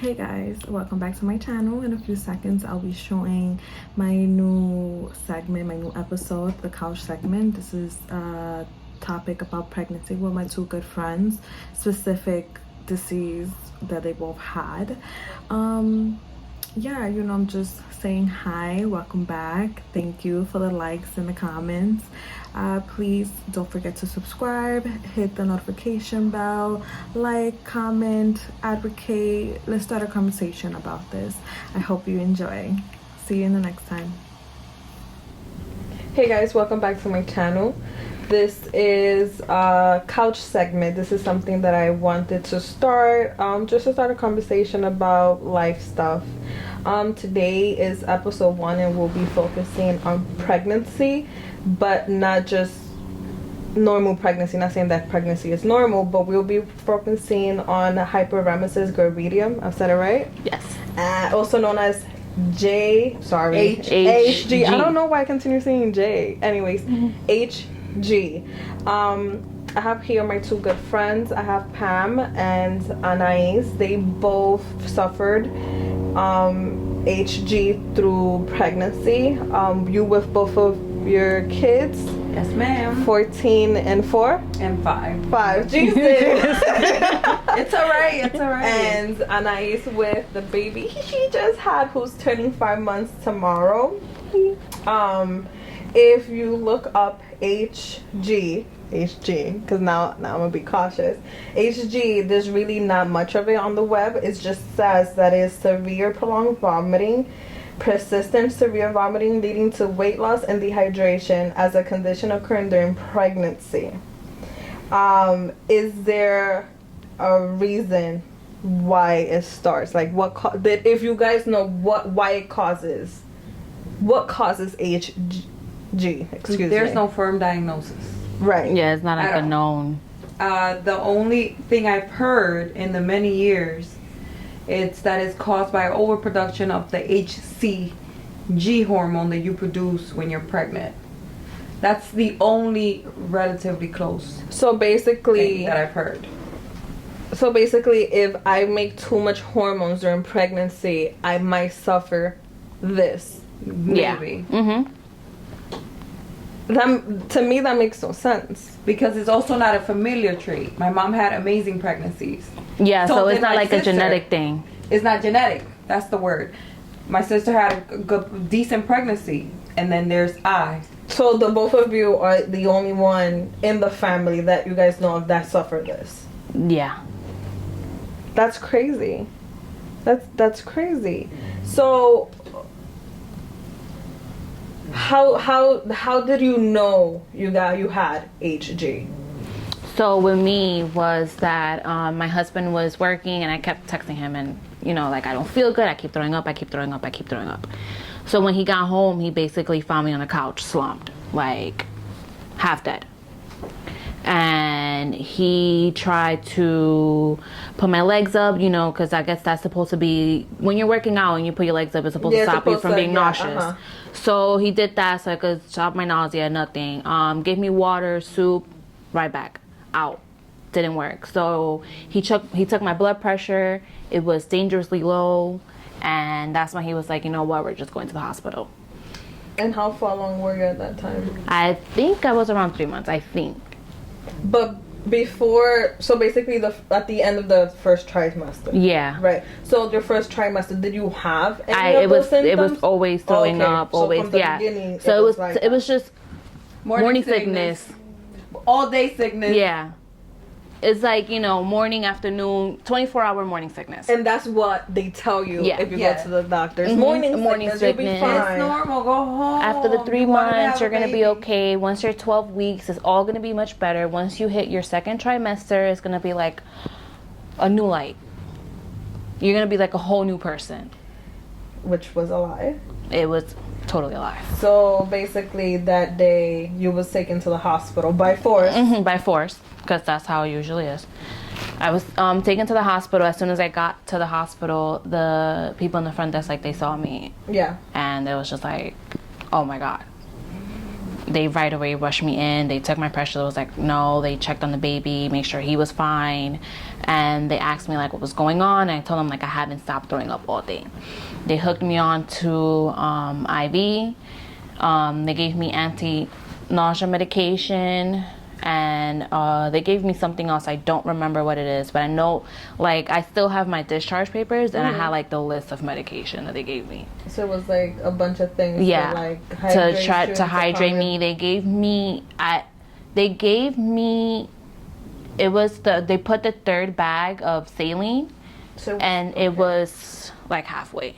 Hey guys, welcome back to my channel. In a few seconds I'll be showing my new segment, my new episode, the couch segment. This is a topic about pregnancy with my two good friends, specific disease that they both had. Yeah, I'm just saying hi, welcome back. Thank you for the likes and the comments. Please don't forget to subscribe, hit the notification bell, like, comment, advocate. Let's start a conversation about this. I hope you enjoy. See you in the next time. Hey guys, welcome back to my channel. This is a couch segment. This is something that I wanted to start, just to start a conversation about life stuff. Today is episode 1 and we'll be focusing on pregnancy, but not just normal pregnancy. Not saying that pregnancy is normal, but we'll be focusing on Hyperemesis gravidium. I've said it right? Yes. Also known as HG. I don't know why I continue saying J. Anyways, HG. I have here my two good friends. I have Pam and Anais. They both suffered HG through pregnancy. You with both of your kids? Yes, ma'am. 14 and 4? And 5. 5. Jesus. It's alright. It's alright. And Anais with the baby she just had, who's turning 5 months tomorrow. If you look up HG, because now I'm gonna be cautious. HG, there's really not much of it on the web. It just says that it's severe prolonged vomiting, persistent severe vomiting leading to weight loss and dehydration as a condition occurring during pregnancy. Is there a reason why it starts? Like if you guys know why it causes, what causes HG? There's no firm diagnosis. Right. Yeah, it's not like a known. The only thing I've heard in the many years, it's that it's caused by overproduction of the HCG hormone that you produce when you're pregnant. That's the only relatively close So basically thing that I've heard. So basically, if I make too much hormones during pregnancy, I might suffer this. Maybe. Yeah. To me, that makes no sense. Because it's also not a familiar trait. My mom had amazing pregnancies. Yeah, so it's did not my like a sister. genetic thing. It's not genetic. That's the word. My sister had a good, decent pregnancy. And then there's I. So the both of you are the only one in the family that you guys know of that suffered this. Yeah. That's crazy. That's crazy. So how did you know you had HG? So with me was that my husband was working and I kept texting him and like I don't feel good, I keep throwing up. So when he got home, he basically found me on the couch slumped, like half dead. And he tried to put my legs up, because I guess that's supposed to be, when you're working out and you put your legs up, it's supposed to stop you from being nauseous. So he did that so I could stop my nausea, nothing. Gave me water, soup, right back, out. Didn't work. So he took my blood pressure. It was dangerously low. And that's when he was like, you know what, we're just going to the hospital. And how far along were you at that time? I think I was around 3 months, I think. But before, so basically at the end of the first trimester. Yeah. Right. So your first trimester, did you have any of those symptoms? It was always throwing up, always, from the yeah. beginning, So it was just morning sickness. All day sickness. Yeah. It's like, morning, afternoon, 24-hour morning sickness. And that's what they tell you if you go to the doctors. Mm-hmm. Morning sickness. You'll be fine. It's normal. Go home. After the 3 months, you're going to be baby. okay. Once you're 12 weeks, it's all going to be much better. Once you hit your second trimester, it's going to be like a new light. You're going to be like a whole new person. Which was a lie. It was totally a lie. So basically that day you was taken to the hospital by force. Mm-hmm, by force, because that's how it usually is. I was taken to the hospital. As soon as I got to the hospital, the people in the front desk, like, they saw me. Yeah. And it was just like, oh my God. they right away rushed me in. They took my pressure. It was like, no, they checked on the baby, make sure he was fine. And they asked me like what was going on. And I told them like I haven't stopped throwing up all day. They hooked me on to IV. They gave me anti-nausea medication. And they gave me something else. I don't remember what it is, but I know, like, I still have my discharge papers, and I had like the list of medication that they gave me. So it was like a bunch of things. Yeah, to, like, to try to hydrate me. They gave me it was they put the third bag of saline, and it was like halfway.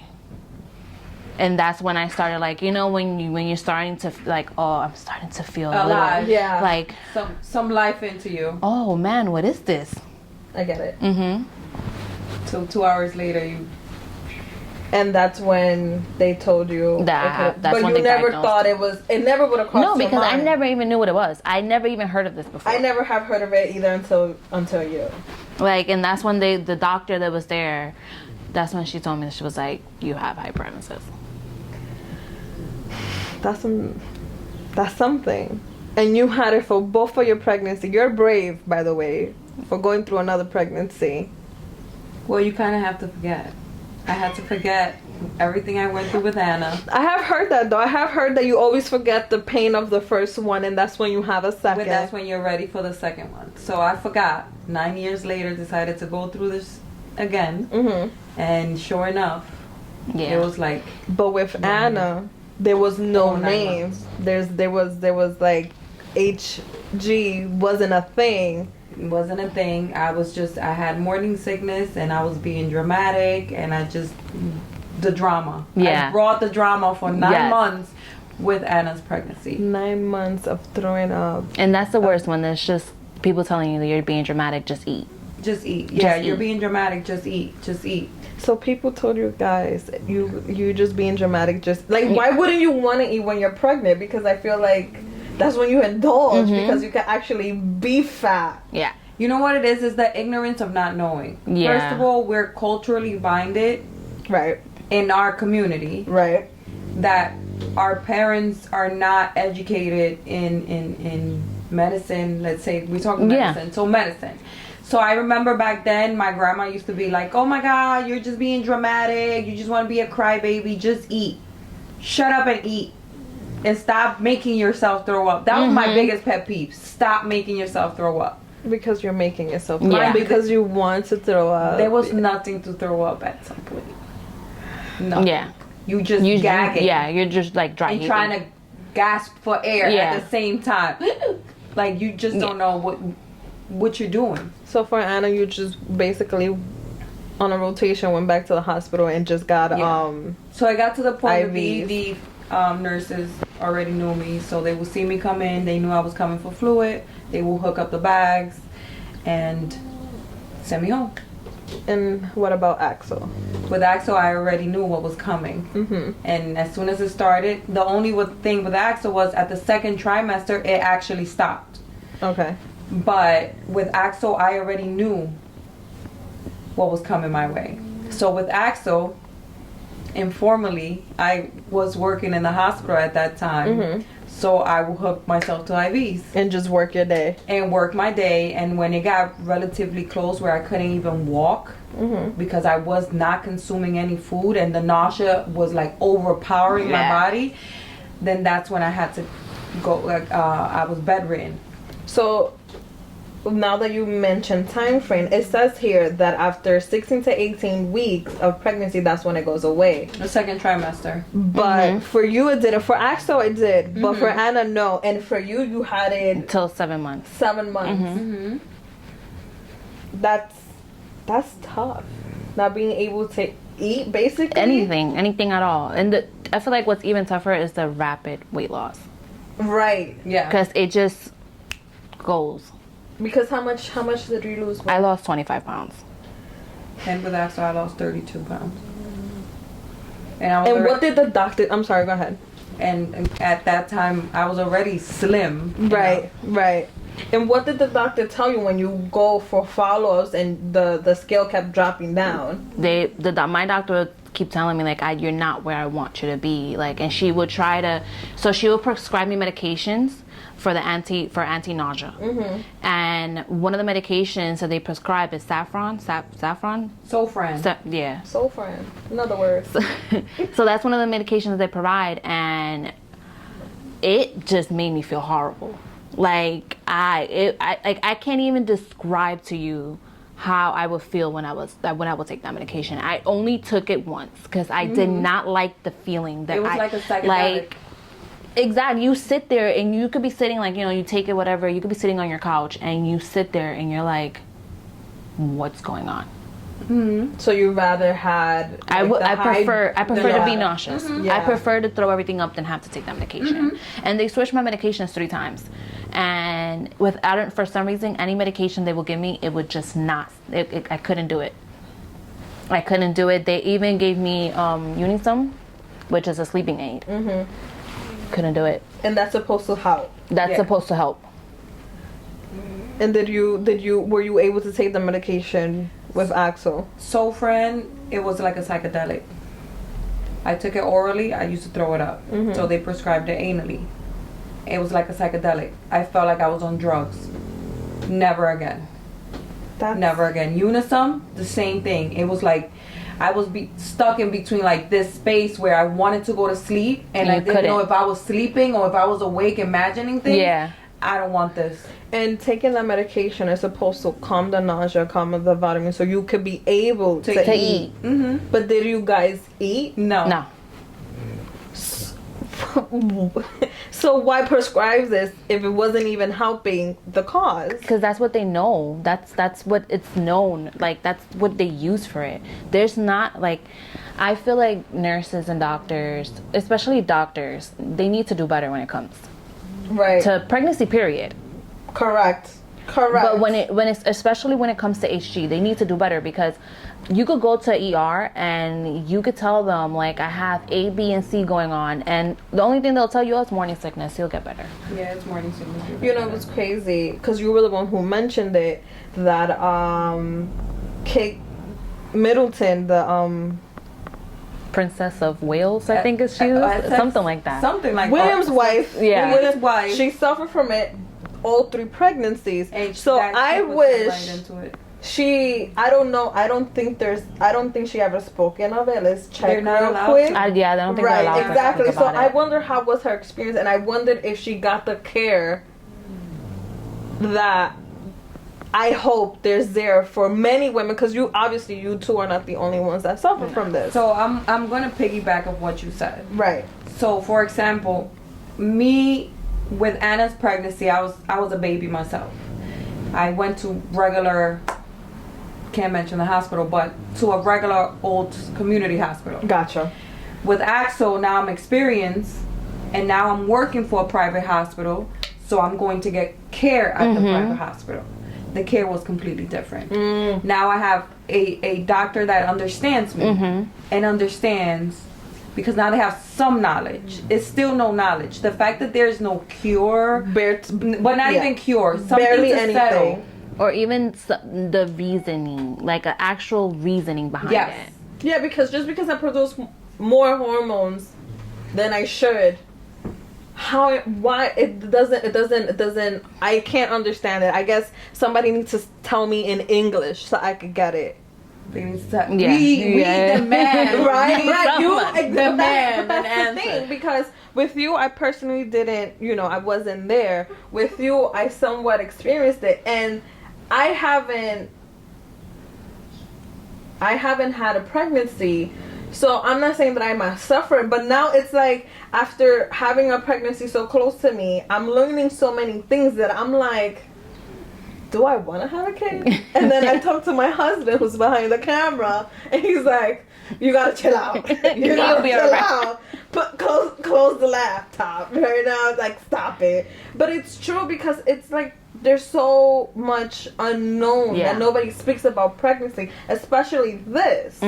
And that's when I started, like, you know, when you're starting to like, oh, I'm starting to feel alive. Yeah, like some life into you. Oh man, what is this? I get it. So 2 hours later, you. And that's when they told you that. But you never thought it was. It never would have crossed your mind. No, because I never even knew what it was. I never even heard of this before. I never have heard of it either until you. Like, and that's when the doctor that was there. That's when she told me, she was like, you have hyperemesis. That's something. And you had it for both of your pregnancy. You're brave, by the way, for going through another pregnancy. Well, you kind of have to forget. I had to forget everything I went through with Anna. I have heard that, though. I have heard that you always forget the pain of the first one, and that's when you have a second. But that's when you're ready for the second one. So I forgot. 9 years later, decided to go through this again. And sure enough, it was like. But with Anna, there was no name. There was like HG wasn't a thing. It wasn't a thing. I had morning sickness, and I was being dramatic, and the drama. Yeah. I brought the drama for 9 months with Anna's pregnancy. 9 months of throwing up. And that's the worst one. There's just people telling you that you're being dramatic. Just eat. Just eat. Yeah, you're being dramatic. Just eat. Just eat. So people told you guys, you just being dramatic. Just like, why wouldn't you want to eat when you're pregnant? Because I feel like that's when you indulge, because you can actually be fat. Yeah. You know what it is the ignorance of not knowing. Yeah. First of all, we're culturally binded. Right. In our community. Right. That our parents are not educated in medicine. Let's say we're talking medicine. So medicine. So I remember back then, my grandma used to be like, oh my God, you're just being dramatic. You just want to be a crybaby. Just eat. Shut up and eat. And stop making yourself throw up. That was my biggest pet peeve. Stop making yourself throw up. Because you're making yourself throw up. Because you want to throw up. There was nothing to throw up at some point. No. Yeah. You just gagging. Yeah, you're just like dry and trying to gasp for air at the same time. Like, you just don't know what you're doing. So for Anna, you just basically on a rotation went back to the hospital and just got So I got to the point of IVs. the nurses already knew me, so they would see me come in. They knew I was coming for fluid. They will hook up the bags and send me home. And what about Axel? With Axel, I already knew what was coming. And as soon as it started, the only thing with Axel was at the second trimester, it actually stopped. Okay. But with Axel, I already knew what was coming my way. So with Axel, informally, I was working in the hospital at that time. So I would hook myself to IVs. And just work your day. And work my day. And when it got relatively close where I couldn't even walk, because I was not consuming any food and the nausea was like overpowering my body, then that's when I had to go, I was bedridden. So now that you mentioned time frame, it says here that after 16 to 18 weeks of pregnancy, that's when it goes away. The second trimester. But for you, it didn't. For Axel, it did. But for Anna, no. And for you, you had it until 7 months. 7 months. That's tough. Not being able to eat, basically. Anything at all. And I feel like what's even tougher is the rapid weight loss. Right. Yeah. Because it just goes. Because how much did you lose? I lost 25 pounds. And with Axel, I lost 32 pounds. And what did the doctor... I'm sorry, go ahead. And at that time, I was already slim. Right. And what did the doctor tell you when you go for follow-ups and the scale kept dropping down? My doctor would keep telling me, like, you're not where I want you to be. Like, and she would try to, so she would prescribe me medications for anti-nausea. Mm-hmm. And one of the medications that they prescribe is saffron. Sofran. Yeah. Sofran. In other words. So that's one of the medications they provide, and it just made me feel horrible. Like, I can't even describe to you how I would feel when I would take that medication. I only took it once because I did not like the feeling that it was like a psychedelic. Like, exactly. You sit there and you could be sitting, like, you know, you take it, whatever. You could be sitting on your couch and you sit there and you're like, what's going on? Mm-hmm. So you rather had like, I prefer to be nauseous. Mm-hmm. Yeah. I prefer to throw everything up than have to take that medication. Mm-hmm. And they switched my medications 3 times, and for some reason, any medication they will give me, it would just not. I couldn't do it. I couldn't do it. They even gave me Unisum, which is a sleeping aid. Mm-hmm. Couldn't do it. And that's supposed to help. That's supposed to help. And were you able to take the medication with Axel? Sofran, it was like a psychedelic. I took it orally. I used to throw it up. Mm-hmm. So they prescribed it anally. It was like a psychedelic. I felt like I was on drugs. Never again. Never again. Unisum, the same thing. It was like I was stuck in between like this space where I wanted to go to sleep and I didn't know if I was sleeping or if I was awake imagining things. Yeah. I don't want this. And taking that medication is supposed to calm the nausea, calm the vitamin, so you could be able to eat. Mm-hmm. But did you guys eat? No. So why prescribe this if it wasn't even helping the cause? Because that's what they know. That's what it's known. Like, that's what they use for it. There's not, like, I feel like nurses and doctors, especially doctors, they need to do better when it comes to pregnancy, period. Correct. But when it's especially when it comes to HG, they need to do better, because you could go to ER and you could tell them, like, I have A, B, and C going on, and the only thing they'll tell you is morning sickness. You'll get better. Yeah, it's morning sickness. You know, it was crazy because you were the one who mentioned it, that Kate Middleton, the Princess of Wales, I think is she was something like that. Something like William's that. wife. Yeah, William's wife. She suffered from it all 3 pregnancies. And so I wish right into it. I don't know. I don't think she ever spoken of it. Let's check real quick. Yeah, I don't think they're allowed to exactly. talk So about I it. wonder how was her experience, and I wondered if she got the care that I hope there's there for many women, because you two are not the only ones that suffer from this. So I'm gonna piggyback of what you said. Right. So for example, me with Anna's pregnancy, I was a baby myself. I went to regular, can't mention the hospital, but to a regular old community hospital. Gotcha. With Axel, now I'm experienced, and now I'm working for a private hospital, so I'm going to get care at the private hospital. The care was completely different. Now I have a doctor that understands me and understands, because now they have some knowledge. It's still no knowledge. The fact that there's no cure, but not even cure, something barely to anything. settle. Or even the reasoning, like an actual reasoning behind it. Yeah, because just because I produce more hormones than I should, why it doesn't, I can't understand it. I guess somebody needs to tell me in English so I could get it. We demand, right? You demand an answer. Because with you, I personally didn't, I wasn't there. With you, I somewhat experienced it, and I haven't had a pregnancy, so I'm not saying that I must suffer. But now it's like, after having a pregnancy so close to me, I'm learning so many things that I'm like, do I want to have a kid? And then I talk to my husband, who's behind the camera, and he's like, you gotta chill out. You gotta chill out. Close the laptop right now. It's like, stop it. But it's true, because it's like there's so much unknown that nobody speaks about pregnancy, especially this.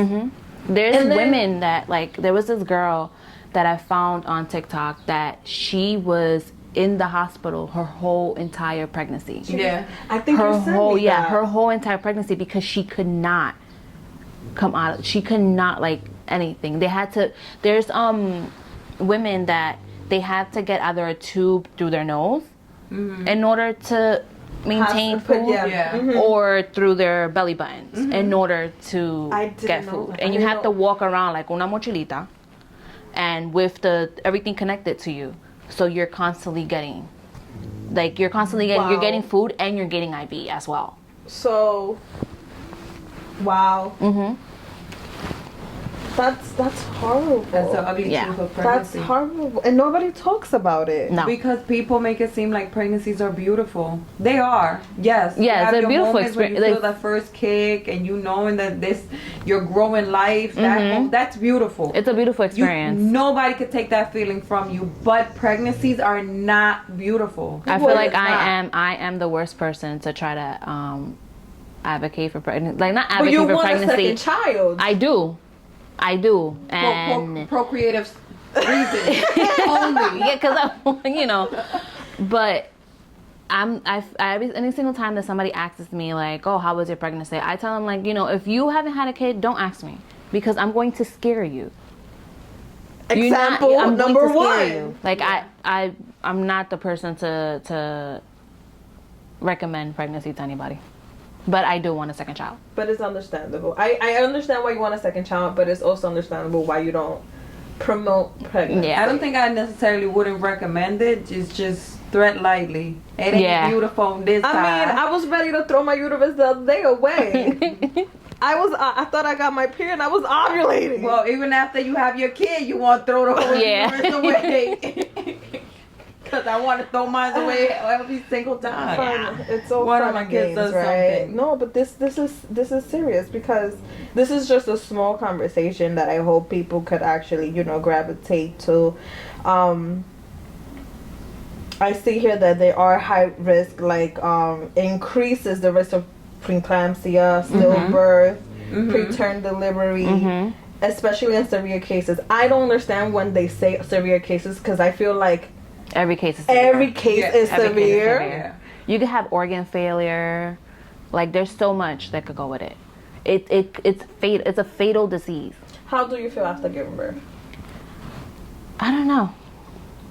There's women that, like, there was this girl that I found on TikTok that she was in the hospital her whole entire pregnancy. Yeah, I think her whole her whole entire pregnancy, because she could not come out. She could not, like, anything. They had to. There's women that they had to get either a tube through their nose in order to maintain food, or through their belly buttons in order to get food. And you have to walk around like una mochilita, and with the everything connected to you, so you're constantly getting, you're getting food and you're getting IV as well. So, wow. That's horrible. That's the ugly truth of pregnancy. That's horrible, and nobody talks about it. No, because people make it seem like pregnancies are beautiful. They are. Yes. Yeah, it's a beautiful experience. You feel that first kick, and you knowing that you're growing life. That's beautiful. It's a beautiful experience. Nobody could take that feeling from you. But pregnancies are not beautiful. I feel like I am the worst person to try to advocate for pregnancy. Like, not advocate for pregnancy. But you want a second child. I do, and procreative reasons only. Yeah, because but every single time that somebody asks me like, "Oh, how was your pregnancy?" I tell them like, if you haven't had a kid, don't ask me, because I'm going to scare you. Example number one. Like, I'm not the person to recommend pregnancy to anybody. But I do want a second child. But it's understandable. I understand why you want a second child, but it's also understandable why you don't promote pregnancy. Yeah. I don't think I necessarily wouldn't recommend it. It's just thread lightly. It ain't beautiful on this side. I mean, I was ready to throw my uterus the other day away. I thought I got my period. I was ovulating. Well, even after you have your kid, you want to throw the whole uterus away. Because I want to throw mine away every single time. Yeah. It's so one fun of my games, kids does right? something. No, but this is serious, because this is just a small conversation that I hope people could actually gravitate to. I see here that they are high risk, like increases the risk of preeclampsia, stillbirth, preterm delivery. Especially in severe cases. I don't understand when they say severe cases, because I feel like every case is severe. Every case is severe. You could have organ failure. Like, there's so much that could go with it. It's a fatal disease. How do you feel after giving birth? I don't know.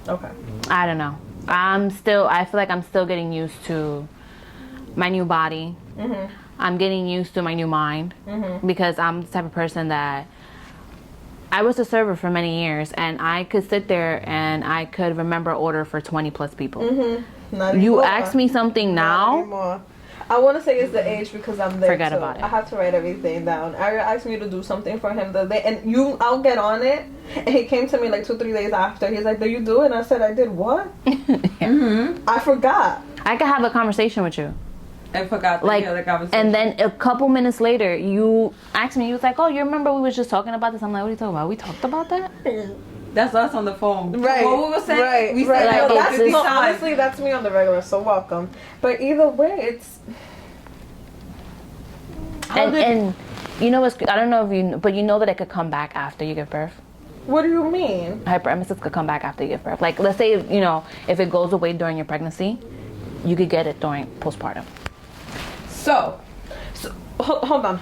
Okay. I don't know. I feel like I'm still getting used to my new body. I'm getting used to my new mind, because I'm the type of person that I was a server for many years, and I could sit there and I could remember an order for 20 plus people. You ask me something now. I want to say it's the age, because I'm there. Forget about it. I have to write everything down. Ari asked me to do something for him the other day, and I'll get on it. And he came to me like 2-3 days after. He's like, "Did you do it?" And I said, "I did what?" I forgot. I could have a conversation with you. I forgot the other conversation. And then a couple minutes later, you asked me, you was like, "Oh, you remember we was just talking about this?" I'm like, "What are you talking about? We talked about that?" That's us on the phone. Right. What we were saying. Right. We right. said No, honestly, that's me on the regular, so welcome. But either way, it's... And you know what's... I don't know if you... But you know that it could come back after you give birth? What do you mean? Hyperemesis could come back after you give birth. Like, let's say, if it goes away during your pregnancy, you could get it during postpartum. So hold on.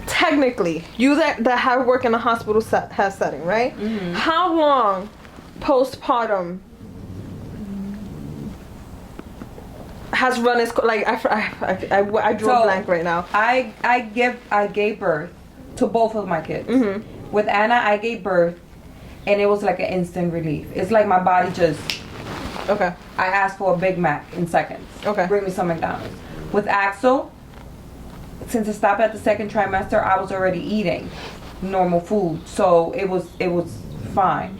Technically, you that have work in a hospital setting, right? How long postpartum has run its like? I drew a blank right now. I gave birth to both of my kids. With Anna, I gave birth, and it was like an instant relief. It's like my body just... Okay. I asked for a Big Mac in seconds. Okay. Bring me some McDonald's. With Axel, since I stopped at the second trimester, I was already eating normal food, so it was fine.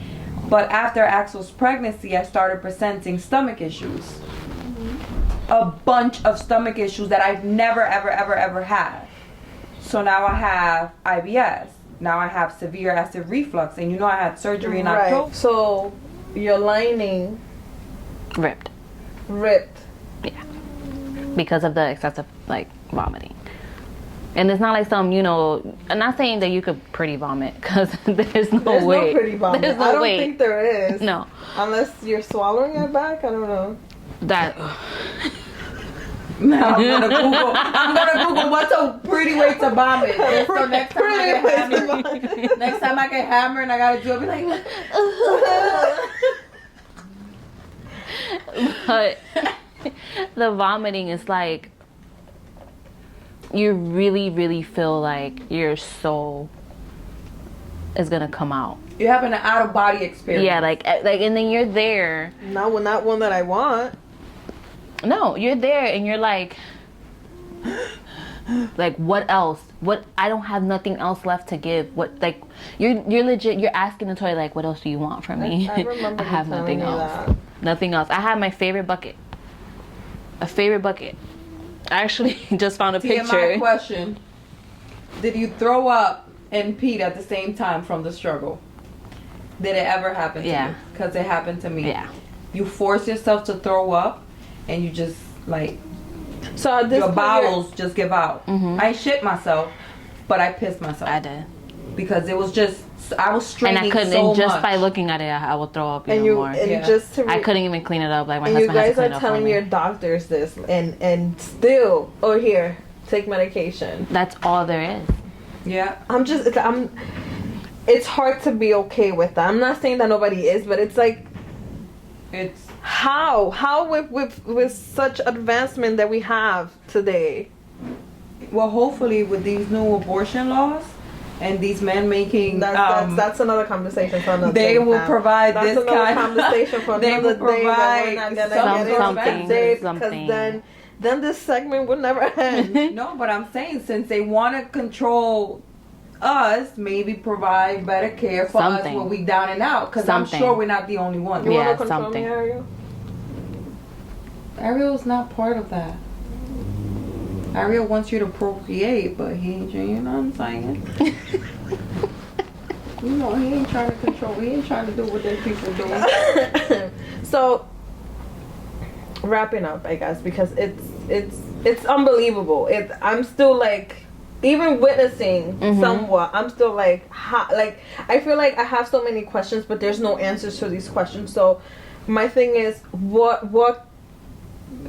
But after Axel's pregnancy, I started presenting stomach issues. A bunch of stomach issues that I've never, ever had. So now I have IBS. Now I have severe acid reflux, and I had surgery in October. So your lining ripped. Yeah. Because of the excessive vomiting. And it's not like some, I'm not saying that you could pretty vomit, because there's no way. No pretty vomit. There's no I don't way. think there is. No. Unless you're swallowing it back, I don't know. That Now I'm gonna Google what's a pretty way to vomit. And so next time I get hammered and I gotta do it, I'll be like, But the vomiting is like, you really, really feel like your soul is gonna come out. you're having an out of body experience. Yeah, like, and then you're there. Not one that I want. No, you're there and you're like what else? What, I don't have nothing else left to give. What, like, you're legit, you're asking the toy, like, what else do you want from me? I remember I have you telling nothing me else. that. Nothing else. I have my favorite bucket. A favorite bucket. I actually just found a picture. TMI question. Did you throw up and pee at the same time from the struggle? Did it ever happen to you? Because it happened to me. Yeah. You force yourself to throw up and you just like, So at this your point, bowels just give out. I shit myself, but I pissed myself. I did. Because it was just, I was straining And I couldn't, so and just much. by looking at it, I will throw up even and you more. and Yeah. just to I couldn't even clean it up. Like, my and you husband has to guys clean are it up for telling me. your doctors this, and still, oh, here, take medication. That's all there is. Yeah. It's hard to be okay with that. I'm not saying that nobody is, but it's like, It's, how with such advancement that we have today. well, hopefully with these new abortion laws and these men making, That's another conversation for another they day, will fam. provide That's this another kind conversation for they another will day that we're not provide gonna get something, into today, something. because then this segment would never end. No, but I'm saying since they want to control us, maybe provide better care for Something. us when we down and out. Because I'm Something. sure we're not the only ones. You Yeah, wanna control something. me, Ariel? Ariel's not part of that. Ariel wants you to procreate, but he ain't, you know what I'm saying? You know, he ain't trying to control. He ain't trying to do what them people doing. So, wrapping up, I guess, because it's unbelievable. I'm still like, even witnessing somewhat, I'm still like, I feel like I have so many questions, but there's no answers to these questions. So, my thing is, what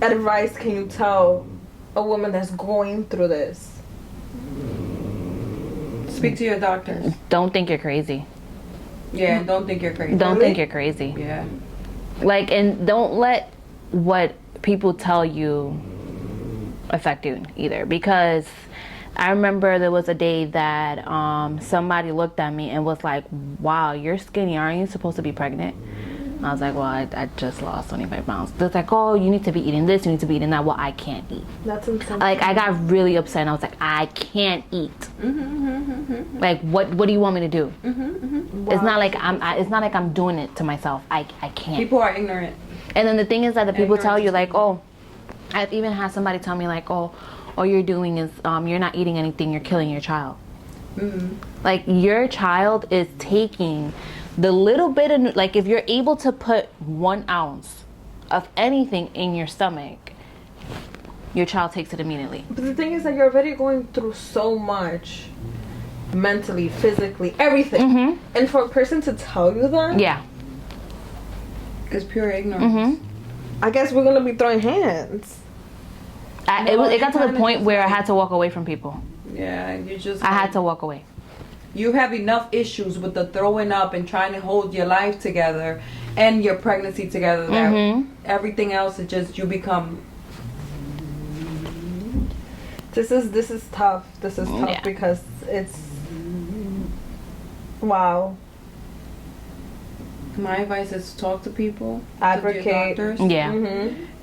advice can you tell a woman that's going through this? Speak to your doctors. Don't think you're crazy. Yeah, don't think you're crazy. Don't Really? think you're crazy. Yeah. Like, and don't let what people tell you affect you either, because I remember there was a day that somebody looked at me and was like, wow, you're skinny, aren't you supposed to be pregnant? I was like, well, I just lost 25 pounds. They're like, oh, you need to be eating this, you need to be eating that. Well, I can't eat. That's insane. Like, I got really upset and I was like, I can't eat. Like, what do you want me to do? It's not like I'm doing it to myself. I can't. People are ignorant. And then the thing is that the people tell you, Ignorance is like, oh, I've even had somebody tell me, like, oh, all you're doing is you're not eating anything, you're killing your child. Like, your child is taking the little bit of, like, if you're able to put 1 ounce of anything in your stomach, your child takes it immediately. But the thing is that you're already going through so much, mentally, physically, everything, and for a person to tell you that, Yeah. It's pure ignorance. I guess we're gonna be throwing hands. It got to the kinda point just where I like- had to walk away from people. Yeah, you just. I had to walk away. You have enough issues with the throwing up and trying to hold your life together and your pregnancy together that everything else is just, you become. This is tough. This is tough Yeah. because it's wow. My advice is to talk to people, Advocate. to your doctors, Yeah.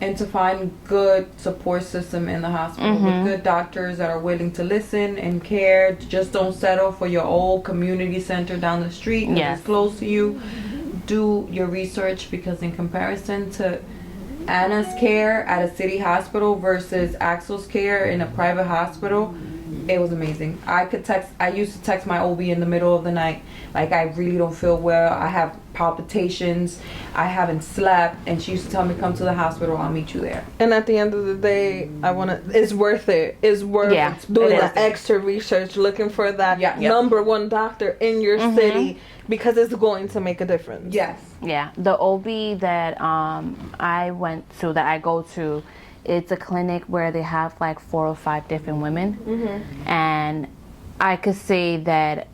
and to find good support system in the hospital with good doctors that are willing to listen and care. Just don't settle for your old community center down the street. 'Cause Yes. it's close to you. Do your research, because in comparison to Anna's care at a city hospital versus Axel's care in a private hospital, it was amazing. I used to text my OB in the middle of the night, like, I really don't feel well, I have palpitations, I haven't slept, and she used to tell me, come to the hospital, I'll meet you there. And at the end of the day, it's worth it. It's worth Yeah, doing it is. the extra research, looking for that Yeah. Yep. number one doctor in your city, because it's going to make a difference. Yes. Yeah, the OB that I went to, that I go to, It's a clinic where they have like 4 or 5 different women, and I could say that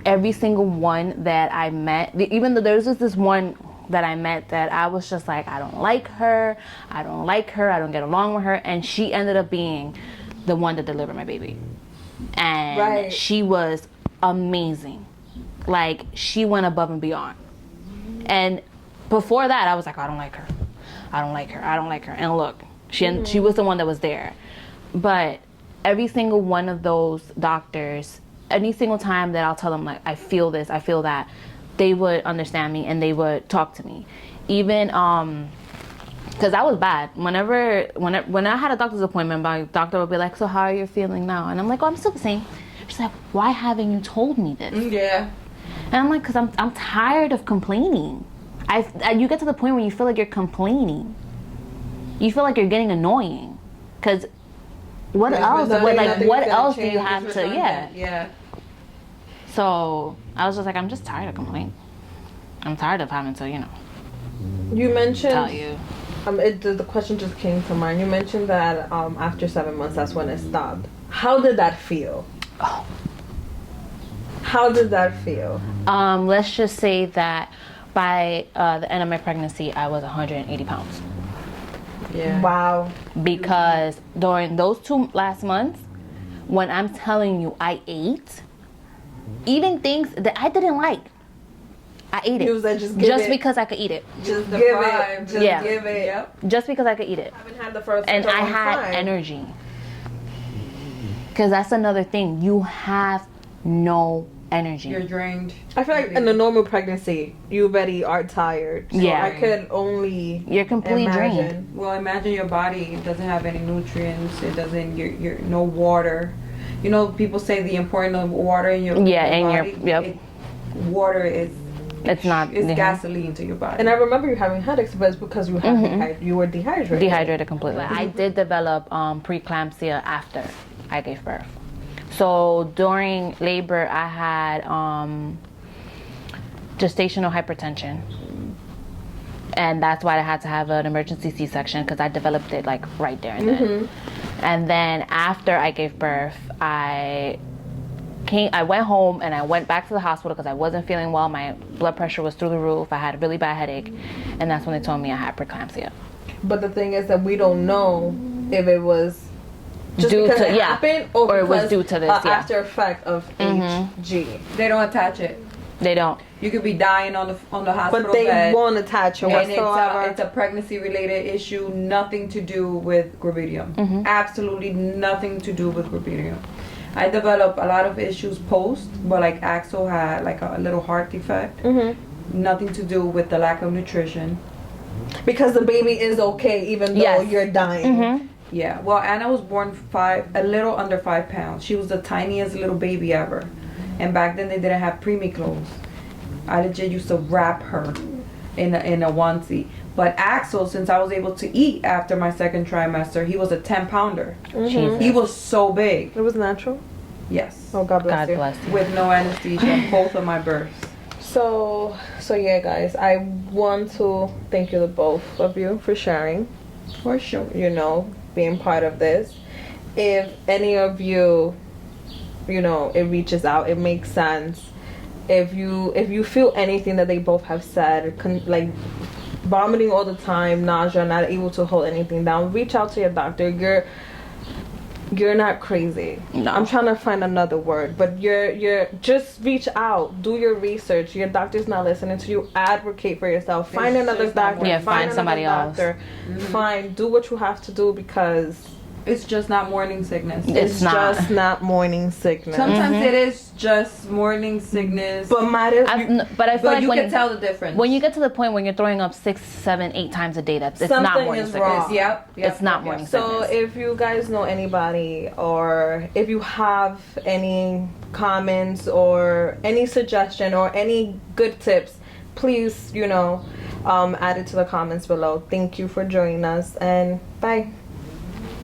every single one that I met, even though there's just this one that I met that I was just like, I don't like her, I don't get along with her, and she ended up being the one that delivered my baby. And she was amazing. Like, she went above and beyond. And before that, I was like, I don't like her. And look, she was the one that was there. But every single one of those doctors, any single time that I'll tell them, like, I feel this, I feel that, they would understand me and they would talk to me. Even, because I was bad. When I had a doctor's appointment, my doctor would be like, so how are you feeling now? And I'm like, oh, I'm still the same. She's like, why haven't you told me this? Yeah. And I'm like, because I'm tired of complaining. You get to the point where you feel like you're complaining. You feel like you're getting annoying. Because what else? What else do you have to, Yeah. So I was just like, I'm just tired of complaining. I'm tired of having to, You mentioned... tell you. The question just came to mind. You mentioned that after 7 months, that's when it stopped. How did that feel? Oh. How did that feel? Let's just say that by the end of my pregnancy, I was 180 pounds. Yeah. Wow. Because during those 2 last months, when I'm telling you I ate, eating things that I didn't like, I ate it. You was like, just because I could eat it. Just give it. Just give it. Yep. Just because I could eat it. I haven't had the first and I had energy. Because that's another thing. You have no energy. You're drained. I feel like in a normal pregnancy, you already are tired. So yeah. I could only You're completely drained. Well, imagine your body doesn't have any nutrients. It doesn't. You're no water. You know, people say the importance of water in your body. Water is. It's gasoline to your body. And I remember you having headaches, but it's because you were dehydrated. Dehydrated completely. I did develop preeclampsia after I gave birth. So during labor, I had gestational hypertension. And that's why I had to have an emergency C-section, because I developed it like right there and then. And then after I gave birth, I went home and I went back to the hospital because I wasn't feeling well. My blood pressure was through the roof. I had a really bad headache. And that's when they told me I had preeclampsia. But the thing is that we don't know if it was just because it happened or it was due to this after effect of HG. They don't attach it. They don't. You could be dying on the hospital but they bed, won't attach it whatsoever. It's a pregnancy related issue, nothing to do with gravidium. Absolutely nothing to do with gravidium. I developed a lot of issues post, but like Axel had like a little heart defect. Nothing to do with the lack of nutrition. Because the baby is okay even though you're dying. Yeah. Well, Anna was born a little under 5 pounds. She was the tiniest little baby ever. And back then they didn't have preemie clothes. I legit used to wrap her in a onesie. But Axel, since I was able to eat after my second trimester, he was a 10-pounder. He was so big. It was natural? Yes. Oh, God bless you. With no anesthesia, both of my births. So yeah, guys, I want to thank you, the both of you, for sharing. For sure. Being part of this. If any of you, it reaches out, it makes sense. If you feel anything that they both have said, like vomiting all the time, nausea, not able to hold anything down, reach out to your doctor. You're not crazy. No. I'm trying to find another word, but you're just reach out, do your research. Your doctor's not listening to you. Advocate for yourself. Find another doctor. Yeah, find somebody else. Do what you have to do, because it's just not morning sickness. It's just not morning sickness. Sometimes it is just morning sickness. But I feel like you can tell the difference. When you get to the point when you're throwing up 6, 7, 8 times a day, it's not morning sickness. Wrong. It's not morning sickness. So if you guys know anybody, or if you have any comments or any suggestion or any good tips, please, add it to the comments below. Thank you for joining us, and bye.